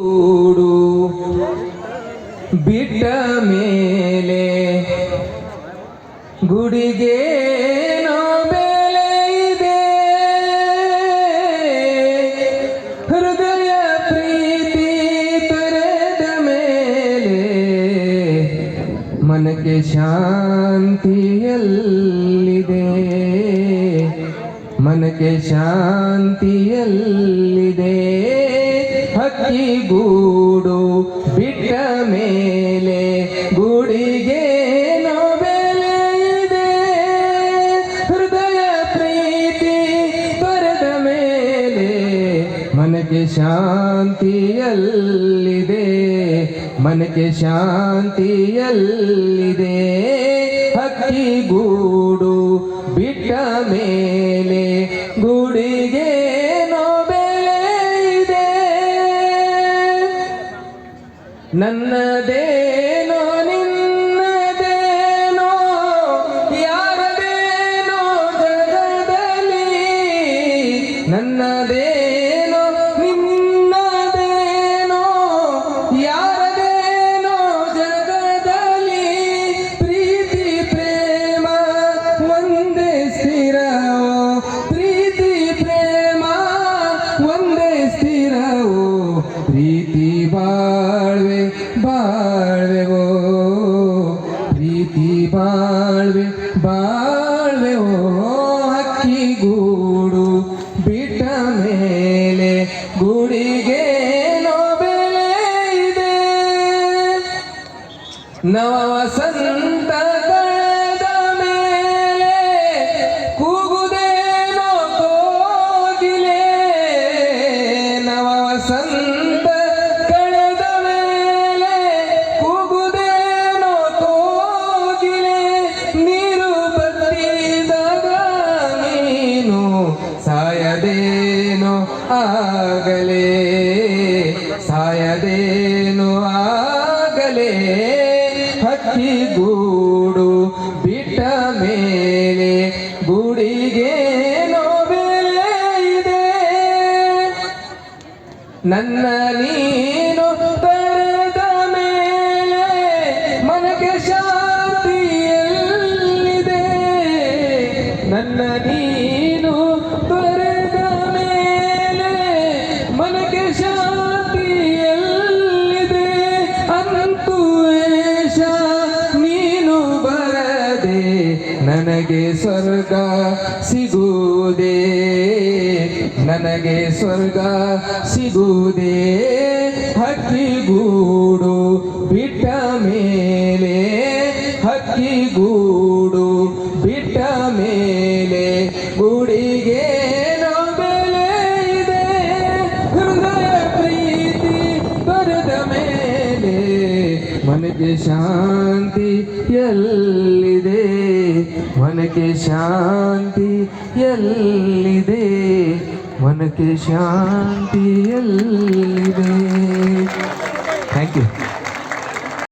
ಗೂಡು ಬಿಟ್ಟ ಮೇಲೆ ಗುಡಿಗೇನೋ ಬೆಲೆ ಇದೆ. ಹೃದಯ ಪ್ರೀತಿ ತೊರೆದ ಮೇಲೆ ಮನಕ್ಕೆ ಶಾಂತಿ ಎಲ್ಲಿದೆ? ಮನಕ್ಕೆ ಶಾಂತಿ ಎಲ್ಲಿದೆ? ಹಕ್ಕಿ ಗೂಡು ಬಿಟ್ಟ ಮೇಲೆ ಗೂಡಿಗೇನೋ ಬೆಲೆ ಇದೆ. ಹೃದಯ ಪ್ರೀತಿ ತೊರೆದ ಮೇಲೆ ಮನಕ್ಕೆ ಶಾಂತಿ ಎಲ್ಲಿದೆ? ಮನಕ್ಕೆ ಶಾಂತಿ ಎಲ್ಲಿದೆ? ಹಕ್ಕಿ ಗೂಡು ಬಿಟ್ಟ ಮೇಲೆ ಗೂಡಿಗೇನೋ ಬೆಲೆ ಇದೆ. ನನ್ನದೇನೋ ನಿನ್ನದೇನೋ ಯಾರದೇನೋ ಜಗದಲ್ಲಿ. ನನ್ನದೇನೋ ನಿನ್ನದೇನೋ ಯಾರದೇನೋ ಜಗದಲ್ಲಿ. ಪ್ರೀತಿ ಪ್ರೇಮ ಒಂದೇ ಸ್ಥಿರವೋ, ಪ್ರೀತಿ ಪ್ರೇಮ ಒಂದೇ ಸ್ಥಿರವೋ. ಪ್ರೀತಿ ಬಾಳ್ವೆ ಬಾಳ್ವೆವೋ, ಪ್ರೀತಿ ಬಾಳ್ವೆ ಬಾಳ್ವೆವೋ. ಹಕ್ಕಿ ಗೂಡು ಬಿಟ್ಟ ಮೇಲೆ ಗೂಡಿಗೇನೋ ಬೆಲೆ ಇದೆ. ನವ ವಸಂತ ಕಳೆದ ಮೇಲೆ ಕೂಗುದೇನೋ ಕೋಗಿಲೆ. ನವ ವಸಂತ ಕಳೆದ ಮೇಲೆ ಕೂಗುದೇನೋ ಕೋಗಿಲೆ. ನೀರು ಬತ್ತಿದಾಗ ನೀನು ಸಾಯದೇನೋ ಆಗಲೇ, ಸಾಯದೇನೋ ಆಗಲೇ. ಹಕ್ಕಿ ಗೂಡು ಬಿಟ್ಟ ಮೇಲೆ ಗೂಡಿಗೇನೋ ಬೆಲೆ ಇದೆ. ನನ್ನ ನೀನು ತೊರೆದ ಮೇಲೆ ಮನಕ್ಕೆ ಶಾಂತಿ ಎಲ್ಲಿದೆ? ನನ್ನ ನೀನು ತೊರೆದ ಮೇಲೆ ಮನಕ್ಕೆ ಶಾಂತಿ ಎಲ್ಲಿದೆ? ಅಂತೂ ವೇಷ ನೀನು ಬರದೆ ನನಗೆ ಸ್ವರ್ಗ ಸಿಗುವುದೇ? ನನಗೆ ಸ್ವರ್ಗ ಸಿಗುವುದೇ? ಹಕ್ಕಿ ಗೂಡು ಬಿಟ್ಟ ಮೇಲೆ, ಹಕ್ಕಿ ಗೂಡು ಬಿಟ್ಟ ಮೇಲೆ ಗೂಡಿಗೇನೋ ಬೆಲೆ ಇದೆ. ಹೃದಯ ಪ್ರೀತಿ ತೊರೆದ ಮೇಲೆ ಮನಕ್ಕೆ ಶಾಂತಿ ಎಲ್ಲಿದೆ? ಮನಕ್ಕೆ ಶಾಂತಿ ಎಲ್ಲಿದೆ? ಮನಕ್ಕೆ ಶಾಂತಿ ಎಲ್ಲಿದೆ? Thank you.